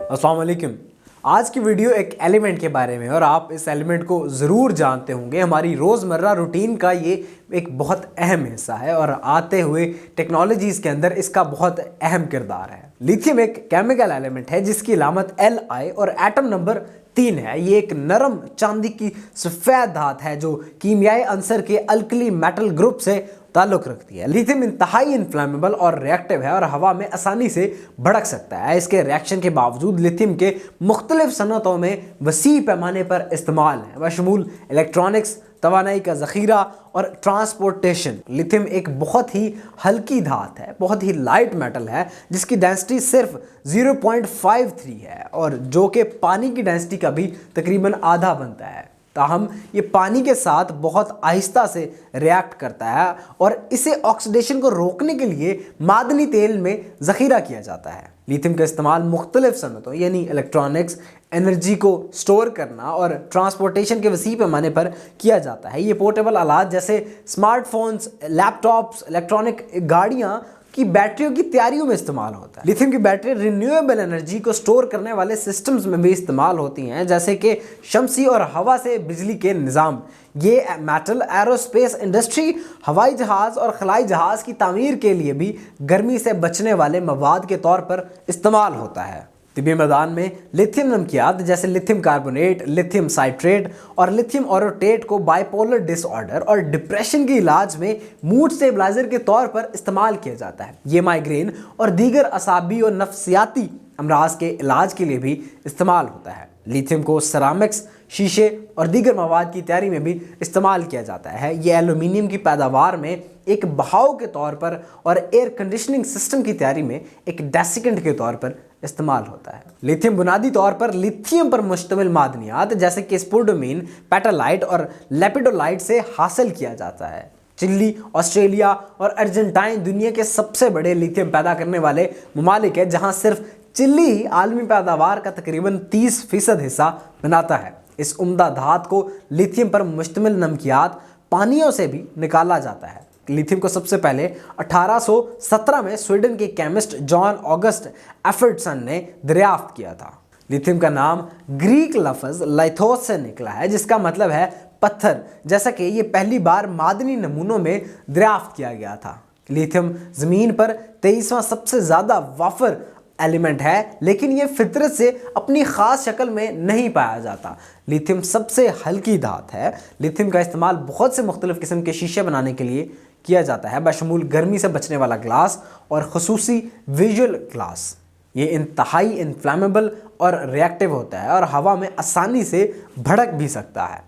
अस्सलाम वालेकुम। आज की वीडियो एक एलिमेंट के बारे में, और आप इस एलिमेंट को ज़रूर जानते होंगे। हमारी रोज़मर्रा रूटीन का ये एक बहुत अहम हिस्सा है और आते हुए टेक्नोलॉजीज़ के अंदर इसका बहुत अहम किरदार है। लिथियम एक केमिकल एलिमेंट है जिसकी अलामत Li और एटम नंबर 3 है। ये एक नरम चांदी की सफ़ेद धात है जो कीमियाई अंसर के अल्कली मेटल ग्रुप से ताल्लुक़ रखती है। लिथियम इंतहाई इन्फ्लेमेबल और रिएक्टिव है और हवा में आसानी से भड़क सकता है। इसके रिएक्शन के बावजूद लिथियम के मुख्तलिफ सनतों में वसी पैमाने पर इस्तेमाल है, बशमूल इलेक्ट्रॉनिक्स, तवानाई का ज़ख़ीरा और ट्रांसपोर्टेशन। लिथियम एक बहुत ही हल्की धात है, बहुत ही लाइट मेटल है जिसकी डेंसिटी सिर्फ 0.53 है और जो कि पानी की डेंसिटी का भी तकरीबन आधा बनता है। ताहम ये पानी के साथ बहुत आहिस्ता से रिएक्ट करता है और इसे ऑक्सीडेशन को रोकने के लिए मादनी तेल में ज़ख़ीरा किया जाता है। लिथियम का इस्तेमाल मुख्तलिफ सनतों यानी इलेक्ट्रॉनिक्स, एनर्जी को स्टोर करना और ट्रांसपोर्टेशन के वसी पैमाने पर किया जाता है। ये पोर्टेबल आलात जैसे स्मार्टफोन्स, लैपटॉप्स, इलेक्ट्रॉनिक गाड़ियाँ की बैटरियों की तैयारियों में इस्तेमाल होता है। लिथियम की बैटरी रिन्यूएबल एनर्जी को स्टोर करने वाले सिस्टम्स में भी इस्तेमाल होती हैं, जैसे कि शमसी और हवा से बिजली के निज़ाम। ये मेटल एरोस्पेस इंडस्ट्री, हवाई जहाज़ और खलाई जहाज़ की तामीर के लिए भी गर्मी से बचने वाले मवाद के तौर पर इस्तेमाल होता है। तिब्बी मैदान में लिथियम नमकियात जैसे लिथियम कार्बोनेट, लिथियम साइट्रेट और लिथियम ओरोटेट को बाइपोलर डिसऑर्डर और डिप्रेशन के इलाज में मूड स्टेबलाइजर के तौर पर इस्तेमाल किया जाता है। ये माइग्रेन और दीगर असाबी और नफ्सियाती अमराज के इलाज के लिए भी इस्तेमाल होता है। लिथियम को सरामिक्स, शीशे और दीगर मवाद की तैयारी में भी इस्तेमाल किया जाता है। ये एल्यूमिनियम की पैदावार में एक बहाव के तौर पर और एयर कंडीशनिंग सिस्टम की तैयारी में एक डेसिकेंट के तौर पर इस्तेमाल होता है। लिथियम बुनियादी तौर पर लिथियम पर मुश्तमिल मादनियात जैसे कि स्पुरडोमीन, पेटालाइट और लेपिडोलाइट से हासिल किया जाता है। चिली, ऑस्ट्रेलिया और अर्जेंटाइन दुनिया के सबसे बड़े लिथियम पैदा करने वाले ममालिक है, जहां सिर्फ चिली ही आलमी पैदावार का तकरीबन 30% हिस्सा बनाता है। इस उम्दा धात को लिथियम पर मुश्तमिल नमकियात पानियों से भी निकाला जाता है। लिथियम को सबसे पहले 1817 में स्वीडन के केमिस्ट जॉन ऑगस्ट एफर्टसन ने दरियाफ्त किया था। लिथियम का नाम ग्रीक लफ्ज़ लाइथोस से निकला है जिसका मतलब है पत्थर, जैसा कि ये पहली बार मादनी नमूनों में दरियाफ्त किया गया था। लिथियम ज़मीन पर 23वां सबसे ज़्यादा वाफर एलिमेंट है, लेकिन ये फितरत से अपनी ख़ास शक्ल में नहीं पाया जाता। लिथियम सबसे हल्की धात है। लिथियम का इस्तेमाल बहुत से मुख्तलिफ किस्म के शीशे बनाने के लिए किया जाता है, बशमूल गर्मी से बचने वाला ग्लास और ख़ुसूसी विजुअल ग्लास। ये इंतहाई इन्फ्लेमेबल और रिएक्टिव होता है और हवा में आसानी से भड़क भी सकता है।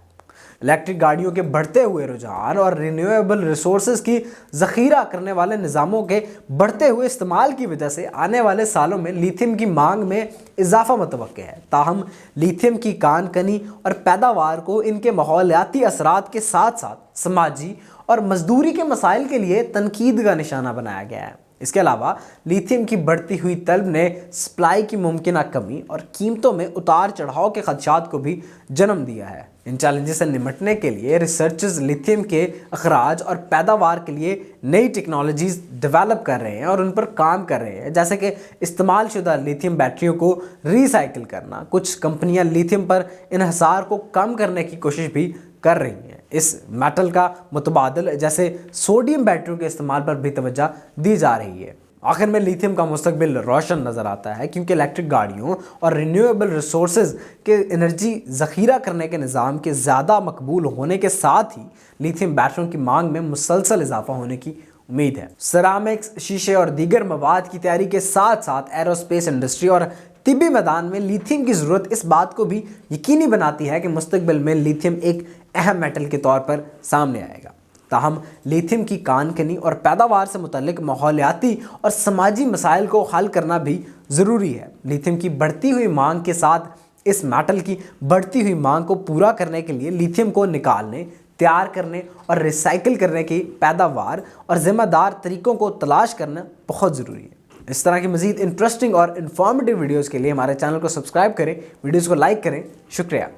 इलेक्ट्रिक गाड़ियों के बढ़ते हुए रुझान और रिन्यूएबल रिसोर्सेज की ज़ख़ीरा करने वाले निज़ामों के बढ़ते हुए इस्तेमाल की वजह से आने वाले सालों में लिथियम की मांग में इजाफा मुतवक्के है। ताहम लिथियम की कान कनी और पैदावार को इनके माहौलियाती असरात के साथ साथ समाजी और मजदूरी के मसाइल के लिए तनकीद का निशाना बनाया गया है। इसके अलावा लिथियम की बढ़ती हुई तलब ने सप्लाई की मुमकिन कमी और कीमतों में उतार चढ़ाव के खदशात को भी जन्म दिया है। इन चैलेंजेस से निपटने के लिए रिसर्चर्स लिथियम के अखराज और पैदावार के लिए नई टेक्नोलॉजीज़ डेवलप कर रहे हैं और उन पर काम कर रहे हैं, जैसे कि इस्तेमाल शुदा लिथियम बैटरियों को रिसाइकिल करना। कुछ कंपनियां लिथियम पर इन्हिसार को कम करने की कोशिश भी कर रही हैं। इस मेटल का मुतबादल जैसे सोडियम बैटरियों के इस्तेमाल पर भी तवज्जो दी जा रही है। आखिर में लिथियम का मुस्तकबिल रोशन नज़र आता है क्योंकि इलेक्ट्रिक गाड़ियों और रिन्यूएबल रिसोर्सेज के एनर्जी ज़ख़ीरा करने के निज़ाम के ज़्यादा मकबूल होने के साथ ही लिथियम बैटरियों की मांग में मुसलसल इजाफा होने की उम्मीद है। सरामिक्स, शीशे और दीगर मवाद की तैयारी के साथ साथ एरोस्पेस इंडस्ट्री और तिब्बी मैदान में लिथियम की ज़रूरत इस बात को भी यकीनी बनाती है कि मुस्तकबिल में लिथियम एक अहम मेटल के तौर पर सामने आएगा। ताहम लिथियम की कान कनी और पैदावार से मुतल्लिक माहौलियाती और समाजी मसाइल को हल करना भी ज़रूरी है। लिथियम की बढ़ती हुई मांग के साथ इस मेटल की बढ़ती हुई मांग को पूरा करने के लिए लिथियम को निकालने, तैयार करने और रिसाइकिल करने की पैदावार और ज़िम्मेदार तरीक़ों को तलाश करना बहुत ज़रूरी है। इस तरह की मज़ीद इंटरेस्टिंग और इन्फॉर्मेटिव वीडियोज़ के लिए हमारे चैनल को सब्सक्राइब करें, वीडियोज़ को लाइक करें। शुक्रिया।